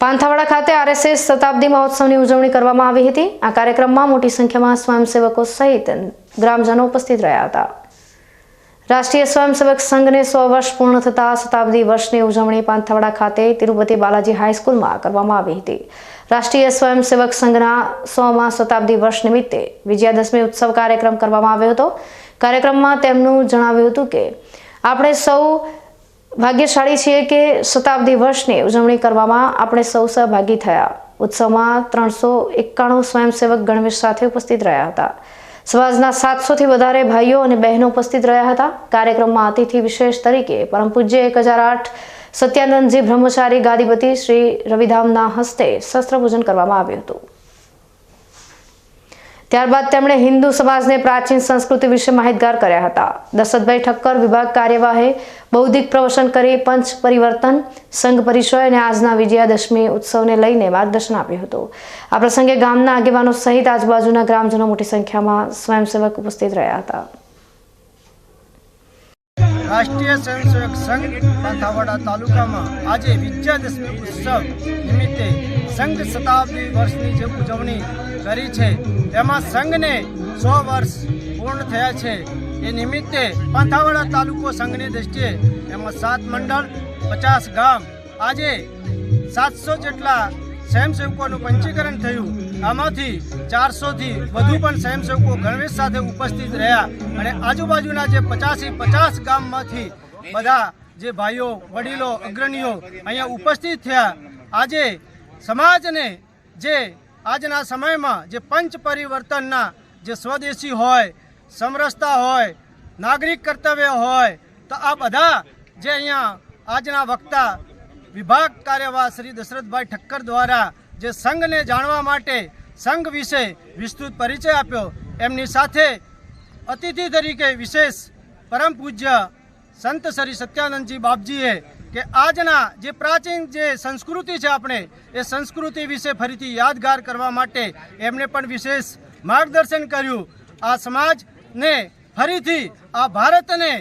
પાંથાવાડા ખાતે આરએસએસ શતાબ્દી મહોત્સવની ઉજવણી કરવામાં આવી હતી। આ કાર્યક્રમમાં મોટી સંખ્યામાં સ્વયંસેવકો સહિત ગ્રામજનો ઉપસ્થિત રહ્યા હતા। રાષ્ટ્રીય સ્વયંસેવક સંઘને 100 વર્ષ પૂર્ણ થતા શતાબ્દી વર્ષની ઉજવણી પાંથાવાડા ખાતે તિરુપતિ બાલાજી હાઈસ્કૂલમાં કરવામાં આવી હતી। રાષ્ટ્રીય સ્વયંસેવક સંઘના 100મા શતાબ્દી વર્ષ નિમિત્તે વિજયાદશમી ઉત્સવ કાર્યક્રમ કરવામાં આવ્યો હતો। કાર્યક્રમમાં તેમનું જણાવ્યું હતું કે આપણે સૌ ભાગ્યશાળી છીએ કે શતાબ્દી વર્ષની ઉજવણી કરવામાં આપણે સૌ સહભાગી થયા। ઉત્સવમાં 391 સ્વયંસેવક ગણવેશ સાથે ઉપસ્થિત રહ્યા હતા। સમાજના 700થી વધારે ભાઈઓ અને બહેનો ઉપસ્થિત રહ્યા હતા। કાર્યક્રમમાં અતિથિ વિશેષ તરીકે પરમ પૂજ્ય 1008 સત્યાનંદજી બ્રહ્મચારી ગાદીપતિ શ્રી રવિધામના હસ્તે શસ્ત્રપૂજન કરવામાં આવ્યું હતું। ત્યારબાદ તેમણે હિન્દુ સમાજને પ્રાચીન સંસ્કૃતિ વિશે માહિતગાર કર્યા હતા। દશરથભાઈ ઠક્કર વિભાગ કાર્યવાહે બૌદ્ધિક પ્રવચન કરી પંચ પરિવર્તન સંઘ પરિચય અને આજના વિજયાદશમી ઉત્સવને લઈને માર્ગદર્શન આપ્યું હતું। આ પ્રસંગે ગામના આગેવાનો સહિત આજુબાજુના ગ્રામજનો મોટી સંખ્યામાં સ્વયંસેવક ઉપસ્થિત રહ્યા હતા। રાષ્ટ્રીય સ્વયંસેવક સંઘ પાંથાવાડા તાલુકામાં આજે વિજયાદશમી ઉત્સવ નિમિત્તે સંઘ શતાબ્દી વર્ષની જે ઉજવણી કરી છે તેમાં સંઘને 100 વર્ષ પૂર્ણ થયા છે। એ નિમિત્તે પાંથાવાડા તાલુકો સંઘની દ્રષ્ટિએ એમાં 7 મંડળ 50 ગામ આજે 700 જેટલા સ્વયંસેવકોનું પંચીકરણ થયું। આમાંથી 400થી વધુ પણ સ્વયંસેવકો ગણવેશ સાથે ઉપસ્થિત રહ્યા અને આજુબાજુના જે 50 ગામમાંથી બધા જે ભાઈઓ વડીલો અગ્રણીઓ અહીંયા ઉપસ્થિત થયા। આજે સમાજને જે આજના સમયમાં જે પંચ પરિવર્તનના જે સ્વદેશી હોય સમરસતા હોય નાગરિક કર્તવ્ય હોય તો આ બધા જે અહીંયા આજના વક્તા વિભાગ કાર્યવાહ શ્રી દશરથભાઈ ઠક્કર દ્વારા જે સંઘને જાણવા માટે સંઘ વિશે વિસ્તૃત પરિચય આપ્યો। એમની સાથે અતિથિ તરીકે વિશેષ પરમ પૂજ્ય સંત શ્રી સત્યાનંદજી બાપજીએ કે આજના જે પ્રાચીન જે સંસ્કૃતિ છે આપણે એ સંસ્કૃતિ વિશે ફરીથી યાદગાર કરવા માટે એમને પણ વિશેષ માર્ગદર્શન કર્યું। આ સમાજને ફરીથી આ ભારતને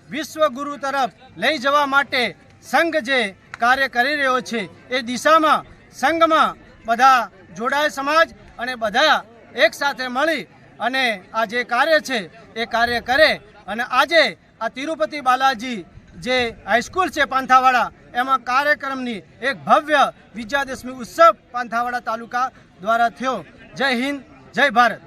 વિશ્વગુરુ તરફ લઈ જવા માટે સંઘ જે કાર્ય કરી રહ્યો છે એ દિશામાં સંઘમાં બધા જોડાય સમાજ અને બધા એક સાથે મળી અને આ જે કાર્ય છે એ કાર્ય કરે અને આજે આ તિરુપતિ બાલાજી જે હાઈસ્કૂલ છે પાંથાવાડા એમાં કાર્યક્રમની એક ભવ્ય વિજયાદશમી ઉત્સવ પાંથાવાડા તાલુકા દ્વારા થયો। જય હિન્દ, જય ભારત।